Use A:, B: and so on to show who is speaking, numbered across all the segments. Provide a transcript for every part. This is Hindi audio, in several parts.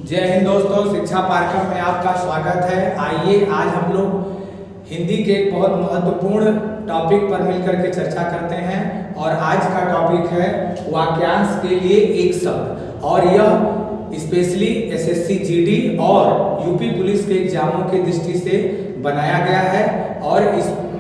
A: जय हिंद दोस्तों, शिक्षा पाठ्यक्रम में आपका स्वागत है। आइए आज हम लोग हिंदी के एक बहुत महत्वपूर्ण टॉपिक पर मिलकर के चर्चा करते हैं और आज का टॉपिक है वाक्यांश के लिए एक शब्द। और यह स्पेशली एसएससी जीडी और यूपी पुलिस के एग्जामों की दृष्टि से बनाया गया है और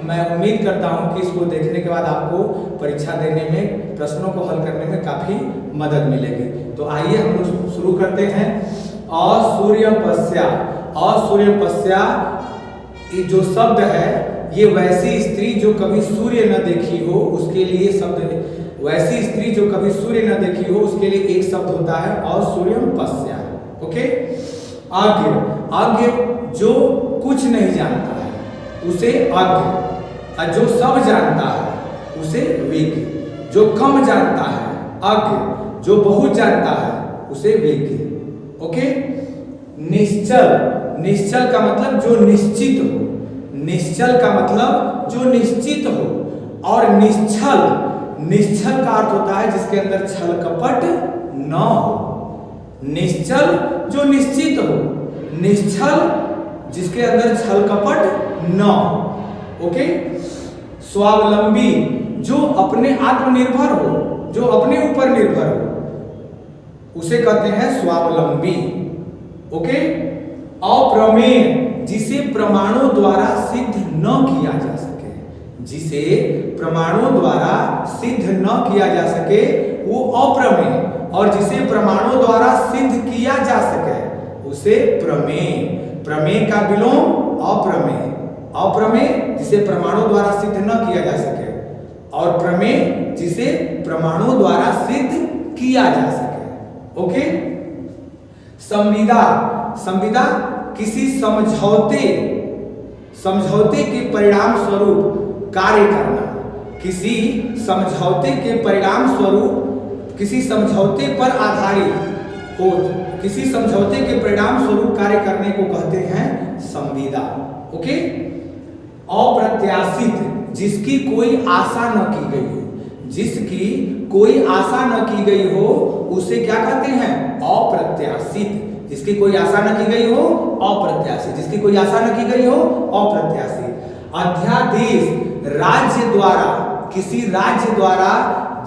A: मैं उम्मीद करता हूं कि इसको देखने के बाद आपको परीक्षा देने में, प्रश्नों को हल करने में काफी मदद मिलेगी। तो आइए हम लोग शुरू करते हैं। असूर्यपस्या, असूर्यपस्या ये जो शब्द है ये वैसी स्त्री जो कभी सूर्य न देखी हो उसके लिए शब्द है। वैसी स्त्री जो कभी सूर्य न देखी हो उसके लिए एक शब्द होता है असूर्यपस्या। ओके, अज्ञ, अज्ञ जो कुछ नहीं जानता है उसे अज्ञ, और जो सब जानता है उसे विज्ञ, जो कम जानता है अज्ञ, जो बहुत जानता है उसे विज्ञ। ओके, निश्चल, निश्चल का मतलब जो निश्चित हो, निश्चल का मतलब जो निश्चित हो। और निश्चल, निश्चल का अर्थ होता है जिसके अंदर छल कपट न हो। निश्चल जो निश्चित हो, निश्चल जिसके अंदर छल कपट न हो। ओके, स्वावलंबी जो अपने आत्मनिर्भर हो, जो अपने ऊपर निर्भर हो उसे कहते हैं स्वावलंबी। ओके, अप्रमेय जिसे प्रमाणों द्वारा सिद्ध न किया जा सके, जिसे प्रमाणों द्वारा सिद्ध न किया जा सके वो अप्रमेय, और जिसे प्रमाणों द्वारा सिद्ध किया जा सके उसे प्रमेय। प्रमेय का विलोम अप्रमेय, अप्रमेय जिसे प्रमाणों द्वारा सिद्ध न किया जा सके और प्रमेय जिसे प्रमाणों द्वारा सिद्ध किया जा सके। ओके, संविदा, संविदा किसी समझौते, समझौते के परिणाम स्वरूप कार्य करना, किसी समझौते के परिणाम स्वरूप, किसी समझौते पर आधारित हो, किसी समझौते के परिणाम स्वरूप कार्य करने को कहते हैं संविदा। ओके, अप्रत्याशित जिसकी कोई आशा न की गई हो, जिसकी कोई आशा न की गई हो उसे क्या कहते हैं अप्रत्याशित। जिसकी कोई आशा न की गई हो अप्रत्याशित, जिसकी कोई आशा न की गई हो अप्रत्याशित। अध्यादेश राज्य द्वारा, किसी राज्य द्वारा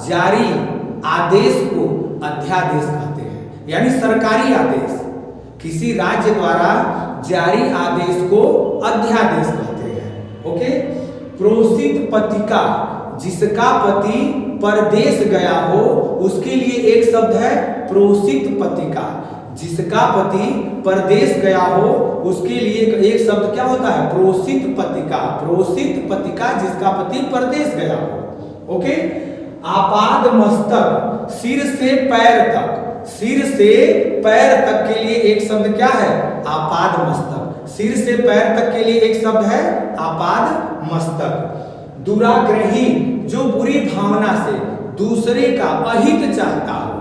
A: जारी आदेश को अध्यादेश कहते हैं, यानी सरकारी आदेश। किसी राज्य द्वारा जारी आदेश को अध्यादेश कहते हैं। ओके, प्रोसित पतिका जिसका पति परदेश गया हो उसके लिए एक शब्द है प्रोसित पतिका। जिसका पति परदेश गया हो उसके लिए एक शब्द क्या होता है प्रोसित पतिका। प्रोसित पतिका जिसका पति परदेश गया हो। ओके, आपाद मस्तक सिर से पैर तक, सिर से पैर तक के लिए एक शब्द क्या है आपाद मस्तक। सिर से पैर तक के लिए एक शब्द है आपाद मस्तक। दुराग्रही जो बुरी भावना से दूसरे का अहित चाहता हो,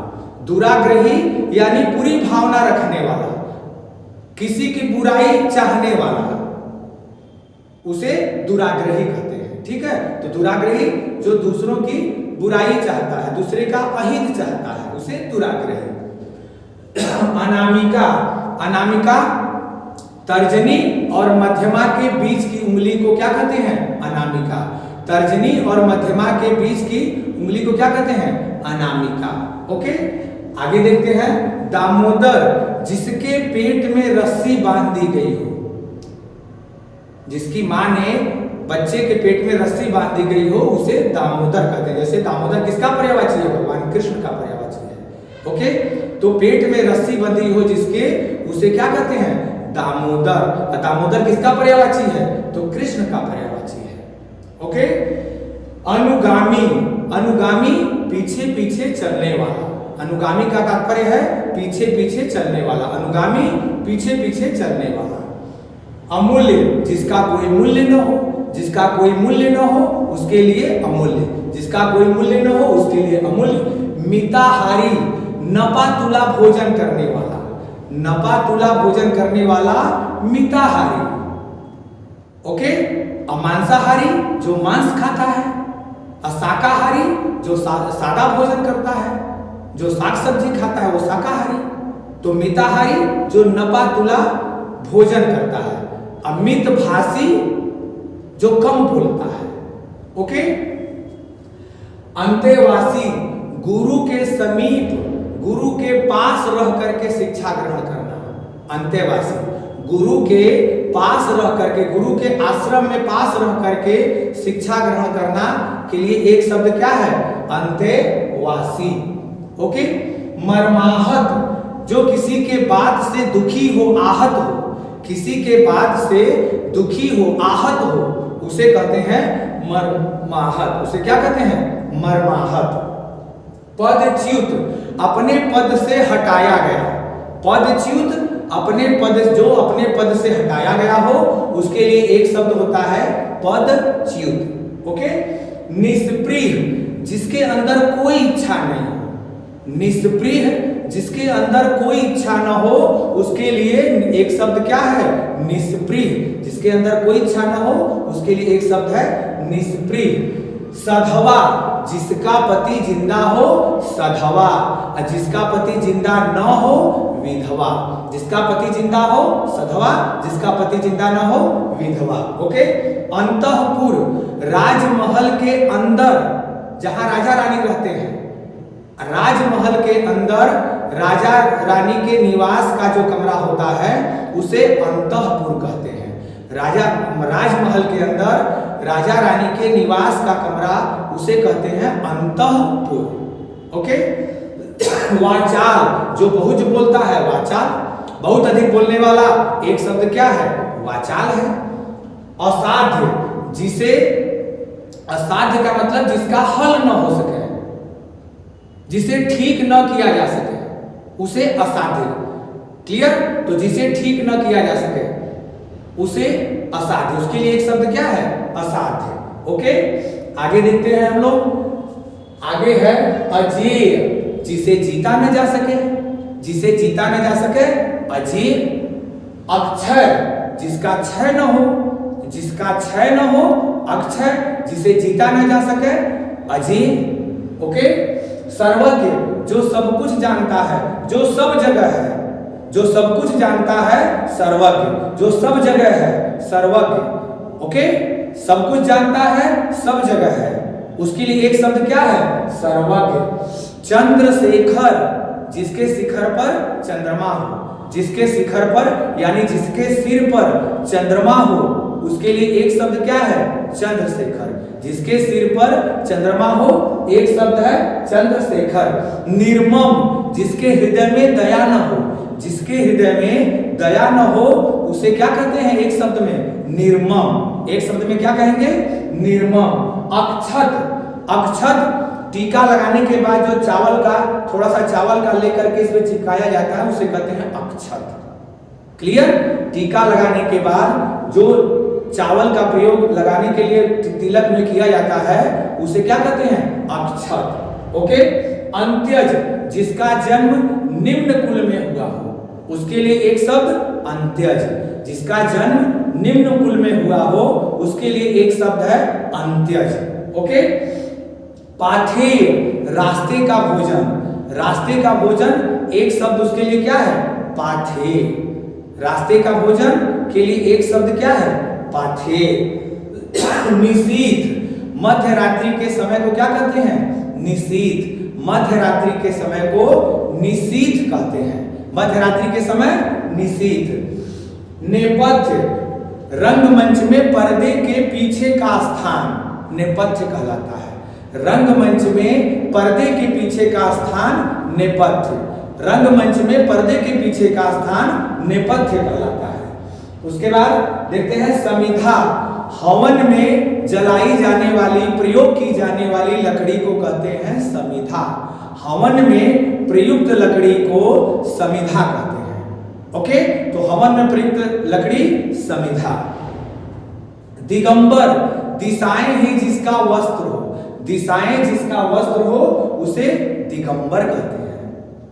A: दुराग्रही यानी बुरी भावना रखने वाला, किसी की बुराई चाहने वाला, उसे दुराग्रही कहते हैं। ठीक है, तो दुराग्रही जो दूसरों की बुराई चाहता है, दूसरे का अहित चाहता है उसे दुराग्रही। अनामिका, अनामिका तर्जनी और मध्यमा के बीच की उंगली को क्या कहते हैं अनामिका। तर्जनी और मध्यमा के बीच की उंगली को क्या कहते हैं अनामिका। ओके, आगे देखते हैं। दामोदर जिसके पेट में रस्सी बांध दी गई हो, जिसकी मां ने बच्चे के पेट में रस्सी बांध दी गई हो उसे दामोदर कहते हैं। जैसे दामोदर किसका पर्यायवाची है भगवान कृष्ण का पर्यायवाची है। ओके, तो पेट में रस्सी बंधी हो जिसके उसे क्या कहते हैं दामोदर। दामोदर किसका पर्यायवाची है तो कृष्ण का पर्यायवाची है। ओके, अनुगामी, अनुगामी पीछे पीछे चलने वाला। अनुगामी का तात्पर्य है पीछे पीछे चलने वाला, अनुगामी पीछे पीछे चलने वाला। अमूल्य जिसका कोई मूल्य न हो, जिसका कोई मूल्य न हो उसके लिए अमूल्य, जिसका कोई मूल्य न हो उसके लिए अमूल्य। मिताहारी नपा तुला भोजन करने वाला, नपा तुला भोजन करने वाला मिताहारी। ओके, अमांसाहारी जो मांस खाता है, अशाकाहारी जो सादा भोजन करता है, जो साग सब्जी खाता है वो शाकाहारी। तो मिताहारी जो नपा तुला भोजन करता है, अमित भाषी जो कम बोलता है। ओके। अंतेवासी गुरु के समीप, गुरु के पास रह करके शिक्षा ग्रहण करना। अंतेवासी गुरु के पास रह करके, गुरु के आश्रम में पास रह करके शिक्षा ग्रहण करना के लिए एक शब्द क्या है? अंतेवासी। ओके। मर्माहत जो किसी के बात से दुखी हो, आहत हो, किसी के बात से दुखी हो, आहत हो, उसे कहते हैं मर्माहत। उसे क्या कहते हैं? मर्माहत। पदच्युत अपने पद से हटाया गया। पदच्युत अपने पद, जो अपने पद से हटाया गया हो उसके लिए एक शब्द होता है पदच्युत। ओके। निष्प्रिय जिसके अंदर कोई इच्छा नहीं हो, निष्प्रिय जिसके अंदर कोई इच्छा न हो उसके लिए एक शब्द क्या है? निष्प्रिय। जिसके अंदर कोई इच्छा न हो उसके लिए एक शब्द है निष्प्रिय। सधवा जिसका पति जिंदा हो, सधवा। जिसका पति जिंदा न हो, विधवा। जिसका पति जिंदा हो सधवा, जिसका पति जिंदा न हो विधवा। ओके। अंतःपुर राजमहल के अंदर जहां राजा रानी रहते हैं, राजमहल के अंदर राजा रानी के निवास का जो कमरा होता है उसे अंतःपुर कहते हैं। राजमहल के अंदर राजा रानी के निवास का कमरा उसे कहते हैं अंतःपुर। ओके। वाचाल जो बहुत बोलता है, वाचाल बहुत अधिक बोलने वाला एक शब्द क्या है? वाचाल है। असाध्य जिसे, असाध्य का मतलब जिसका हल न हो सके, जिसे ठीक न किया जा सके उसे असाध्य। क्लियर? तो जिसे ठीक न किया जा सके उसे असाध्य, उसके लिए एक शब्द क्या है? असाध्य। ओके। आगे देखते हैं हम लोग। आगे है अजेय जिसे जीता न जा सके, जिसे जीता न जा सके अजेय। अक्षय जिसका क्षय न हो, जिसका क्षय न हो, अक्षय जिसे जीता न जा सके अजेय। ओके। सर्वज्ञ जो सब कुछ जानता है, जो सब जगह है, जो सब कुछ जानता है, सर्वज्ञ जो सब जगह है, सर्वज्ञ। ओके। सब कुछ जानता है, सब जगह है, उसके लिए एक शब्द क्या है? सर्वज्ञ। चंद्रशेखर जिसके शिखर पर चंद्रमा हो, जिसके शिखर पर यानी जिसके सिर पर चंद्रमा हो उसके लिए एक शब्द क्या है? चंद्रशेखर। जिसके सिर पर चंद्रमा हो एक शब्द है चंद्रशेखर। निर्मम जिसके हृदय में दया न हो, जिसके हृदय में दया न हो उसे क्या कहते हैं? एक शब्द में निर्मम। एक शब्द में क्या कहेंगे? निर्मम। अक्षत, अक्षत टीका लगाने के बाद जो चावल का, थोड़ा सा चावल का लेकर के इसमें चिपकाया जाता है उसे कहते हैं अक्षत। क्लियर? टीका लगाने के बाद जो चावल का प्रयोग लगाने के लिए तिलक में किया जाता है उसे क्या कहते हैं? अक्षत। ओके। अंत्यज जिसका जन्म निम्न कुल में हुआ हो उसके लिए एक शब्द अंत्यज। जिसका जन्म निम्न कुल में हुआ हो उसके लिए एक शब्द है अंत्यज। ओके। पाथेय रास्ते का भोजन, रास्ते का भोजन एक शब्द उसके लिए क्या है? पाथेय। रास्ते का भोजन के लिए एक शब्द क्या है? पाथेय। निशीथ मध्य रात्रि के समय को क्या कहते हैं? निशीथ। मध्य रात्रि के समय को निशीथ कहते हैं। मध्य रात्रि के समय निशीथ। नेपथ्य रंगमंच में पर्दे के पीछे का स्थान नेपथ्य कहलाता है। रंगमंच में पर्दे के पीछे का स्थान नेपथ्य। रंगमंच में पर्दे के पीछे का स्थान नेपथ्य कहलाता है। उसके बाद देखते हैं समिधा। हवन में जलाई जाने वाली, प्रयोग की जाने वाली लकड़ी को कहते हैं समिधा। हवन में प्रयुक्त लकड़ी को समिधा कहते हैं। ओके। तो हवन में प्रयुक्त लकड़ी समिधा। दिगंबर दिशाएं ही जिसका वस्त्र हो, दिशाएं जिसका वस्त्र हो उसे दिगंबर कहते हैं।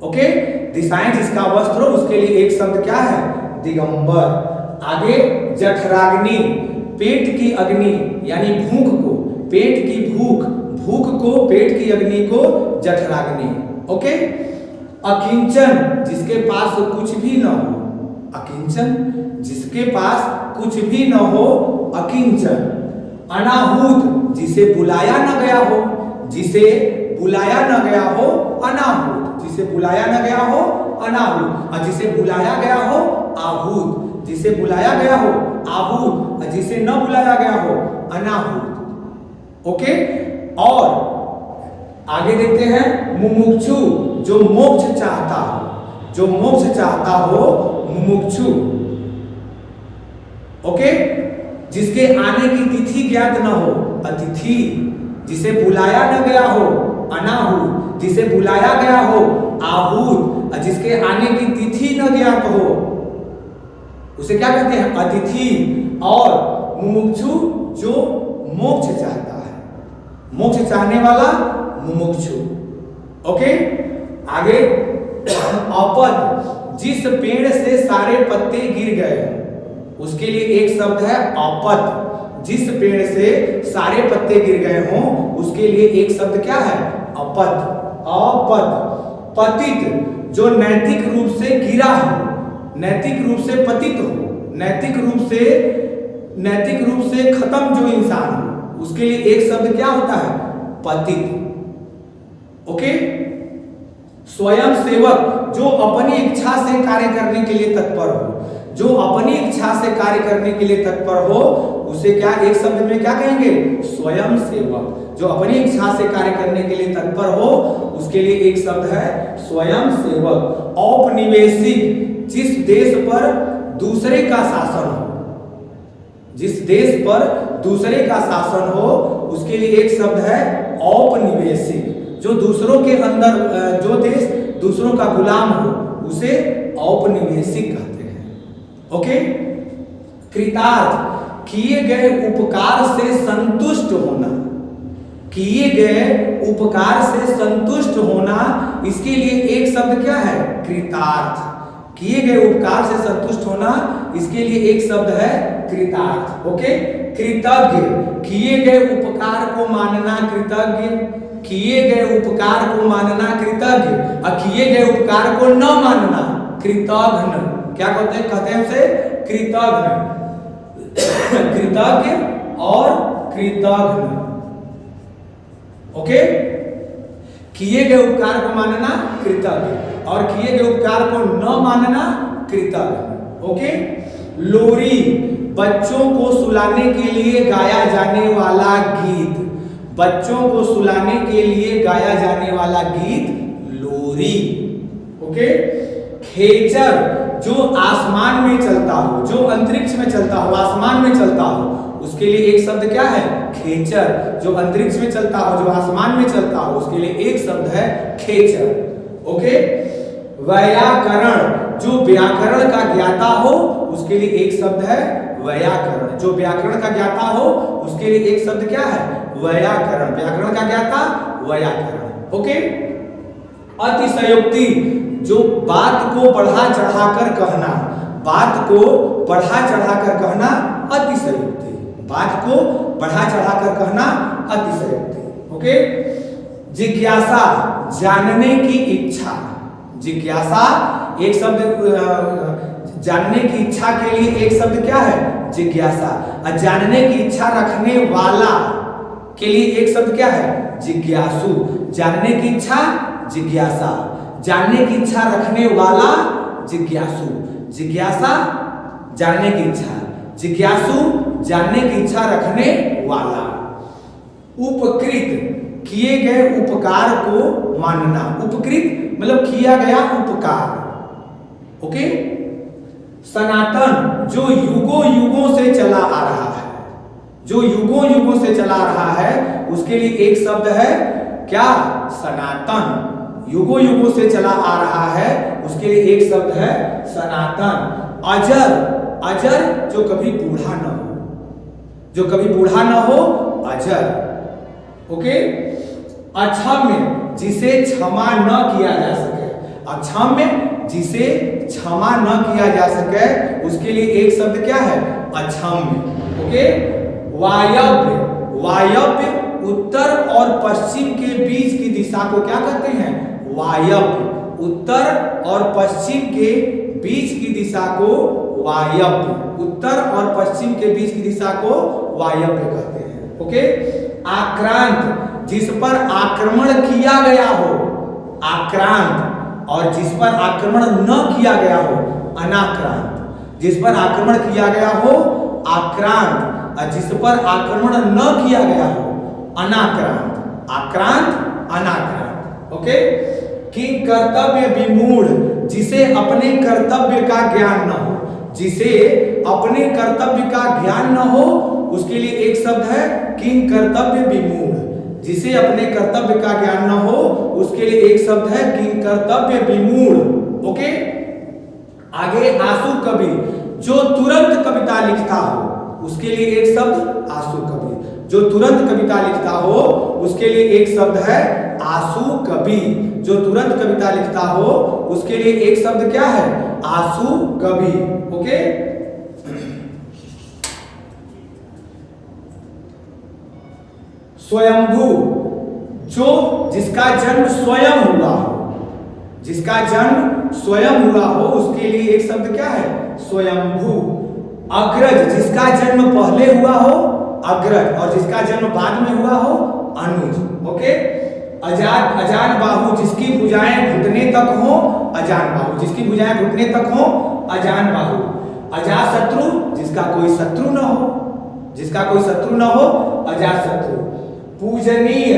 A: ओके। दिशाएं जिसका वस्त्र हो उसके लिए एक शब्द क्या है? दिगंबर। आगे जठराग्नि पेट की अग्नि यानी भूख को, पेट की भूख, भूख को, पेट की अग्नि को जठराग्नि। ओके। अकिंचन जिसके पास कुछ भी न हो, अकिंचन जिसके पास कुछ भी न हो, अकिंचन। अनाहूत जिसे बुलाया न गया हो, जिसे बुलाया न गया हो, अनाहूत। जिसे बुलाया न गया हो, अनाहूत। और जिसे बुलाया गया हो, आहूत। जिसे बुलाया गया हो, आहूत। और जिसे न बुलाया गया हो, अनाहूत। ओके, और आगे देखते हैं मुमुक्षु, जो मोक्ष चाहता हो, जो मोक्ष चाहता हो, मुमुक्षु। ओके, जिसके आने की तिथि ज्ञात न हो, अतिथि। जिसे बुलाया न गया हो, अनाहूत। जिसे बुलाया गया हो, आहूत। और जिसके आने की तिथि न ज्ञात हो, उसे क्या कहते हैं, अतिथि। और मुमुक्षु जो मोक्ष चाहता है, मोक्ष चाहने वाला मुमुक्षु। ओके, आगे अपद, जिस पेड़ से सारे पत्ते गिर गए, उसके लिए एक शब्द है अपद। जिस पेड़ से सारे पत्ते गिर गए हों, उसके लिए एक शब्द क्या है, अपद। अपद। पतित, जो नैतिक रूप से गिरा हो, नैतिक रूप से पतित हो, नैतिक रूप से खत्म जो इंसान हो, उसके लिए एक शब्द क्या होता है, पतित। ओके, स्वयं सेवक, जो अपनी इच्छा से कार्य करने के लिए तत्पर हो, जो अपनी इच्छा से कार्य करने के लिए तत्पर हो, उसे क्या एक शब्द में क्या कहेंगे, स्वयं सेवक। जो अपनी इच्छा से कार्य करने के लिए तत्पर हो, उसके लिए एक शब्द है स्वयं सेवक। औपनिवेशिक, जिस देश पर दूसरे का शासन हो, जिस देश पर दूसरे का शासन हो, उसके लिए एक शब्द है औपनिवेशिक। जो दूसरों के अंदर, जो देश दूसरों का गुलाम हो, उसे औपनिवेशिक कहते हैं। ओके, कृतार्थ, किए गए उपकार से संतुष्ट होना, किए गए उपकार से संतुष्ट होना, इसके लिए एक शब्द क्या है, कृतार्थ। किए गए उपकार से संतुष्ट होना, इसके लिए एक शब्द है कृतार्थ। ओके, कृतज्ञ, किए गए उपकार को मानना, कृतज्ञ। किए गए उपकार को मानना, कृतज्ञ। और किए गए उपकार को न मानना, कृतघ्न। क्या कहते हैं उसे, कृतघ्न। कृतज्ञ और कृतघ्न। ओके, किए गए उपकार को मानना, कृतज्ञ, और किए गए उपकार को न मानना, कृतज्ञ। ओके, लोरी, बच्चों को सुलाने के लिए गाया जाने वाला गीत, बच्चों को सुलाने के लिए गाया जाने वाला गीत, लोरी। ओके, खेचर, जो आसमान में चलता हो, जो अंतरिक्ष में चलता हो, आसमान में चलता हो, उसके लिए एक शब्द क्या है, खेचर। जो अंतरिक्ष में चलता हो, जो आसमान में चलता हो, उसके लिए एक शब्द है खेचर। ओके, व्याकरण, जो व्याकरण का ज्ञाता हो, उसके लिए एक शब्द है व्याकरण। जो व्याकरण का ज्ञाता हो, उसके लिए एक शब्द क्या है, व्याकरण। व्याकरण का ज्ञाता, व्याकरण। ओके, अतिशयोक्ति, जो बात को बढ़ा चढ़ाकर कहना, बात को बढ़ा चढ़ाकर कहना, अतिशयोक्ति। बात को बढ़ा चढ़ाकर कहना, अतिशयोक्ति। ओके, जिज्ञासा, जानने की इच्छा। जिज्ञासा एक शब्द, जानने की इच्छा के लिए एक शब्द क्या है, जिज्ञासा। और जानने की इच्छा रखने वाला के लिए एक शब्द क्या है, जिज्ञासु। जानने की इच्छा, जिज्ञासा। जानने की इच्छा रखने वाला, जिज्ञासु। जिज्ञासा, जानने की इच्छा। जिज्ञासु, जानने की इच्छा रखने वाला। उपकृत, किए गए उपकार को मानना। उपकृत मतलब किया गया उपकार। ओके, सनातन, जो युगों युगों से चला आ रहा है, जो युगों युगों से चला रहा है, उसके लिए एक शब्द है क्या, सनातन। युगों युगों से चला आ रहा है, उसके लिए एक शब्द है सनातन। अजर, अजर जो कभी बूढ़ा न हो, जो कभी बूढ़ा न हो, अजर। ओके, अक्षम्य, जिसे क्षमा न किया जा सके। अक्षम्य, जिसे क्षमा न किया जा सके, उसके लिए एक शब्द क्या है, अक्षम्य। ओके, वायव्य, वायव्य उत्तर और पश्चिम के बीच की दिशा को क्या कहते हैं, वायव्य। उत्तर और पश्चिम के बीच की दिशा को वायव्य, उत्तर और पश्चिम के बीच की दिशा को वायव्य कहते हैं। ओके। आक्रांत, जिस पर आक्रमण किया गया हो, आक्रांत, और जिस पर आक्रमण न किया गया हो अनाक्रांत। जिस पर आक्रमण किया गया हो आक्रांत, और जिस पर आक्रमण न किया गया हो अनाक्रांत। आक्रांत, अनाक्रांत। ओके। किंग कर्तव्य विमूढ़, जिसे अपने कर्तव्य का ज्ञान न हो, जिसे अपने कर्तव्य का ज्ञान न हो, उसके लिए एक शब्द है किंग कर्तव्य विमूढ़। जिसे अपने कर्तव्य का ज्ञान न हो उसके लिए एक शब्द है किंग कर्तव्य विमूढ़। ओके। आगे आंसू कवि, जो तुरंत कविता लिखता हो, उसके लिए एक शब्द आंसू कवि। जो तुरंत कविता लिखता हो उसके लिए एक शब्द है आंसू कवि। जो तुरंत कविता लिखता हो उसके लिए एक शब्द क्या है? आंसू कवि। ओके। स्वयंभू, जो जिसका जन्म स्वयं हुआ हो, जिसका जन्म स्वयं हुआ हो उसके लिए एक शब्द क्या है? स्वयंभू। अग्रज, जिसका जन्म पहले हुआ हो अग्रज, और जिसका जन्म बाद में हुआ हो अनुज। ओके। अजान बाहु, जिसकी भुजाएं घुटने तक हो अजान बाहु, जिसकी भुजाएं घुटने तक हो अजान बाहु। अजातशत्रु, जिसका कोई शत्रु न हो, जिसका कोई शत्रु न हो अजातशत्रु। पूजनीय,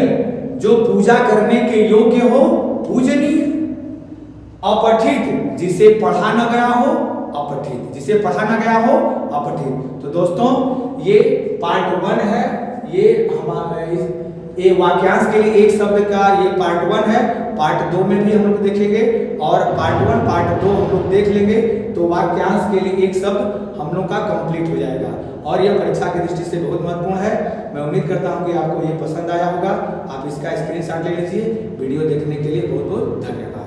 A: जो पूजा करने के योग्य हो पूजनीय। अपठित, जिसे पढ़ा न गया हो अपठित, जिसे पढ़ा न गया हो अपठित। तो दोस्तों ये पार्ट 1 है। ये वाक्यांश के लिए एक शब्द का ये पार्ट 1 है। पार्ट 2 में भी हम लोग देखेंगे और पार्ट 1 पार्ट 2 हम लोग देख लेंगे। तो वाक्यांश के लिए एक शब्द हम लोग का कंप्लीट हो जाएगा और यह परीक्षा की दृष्टि से बहुत महत्वपूर्ण है। मैं उम्मीद करता हूं कि आपको ये पसंद आया होगा। आप इसका स्क्रीनशॉट ले लीजिए। वीडियो देखने के लिए बहुत बहुत धन्यवाद।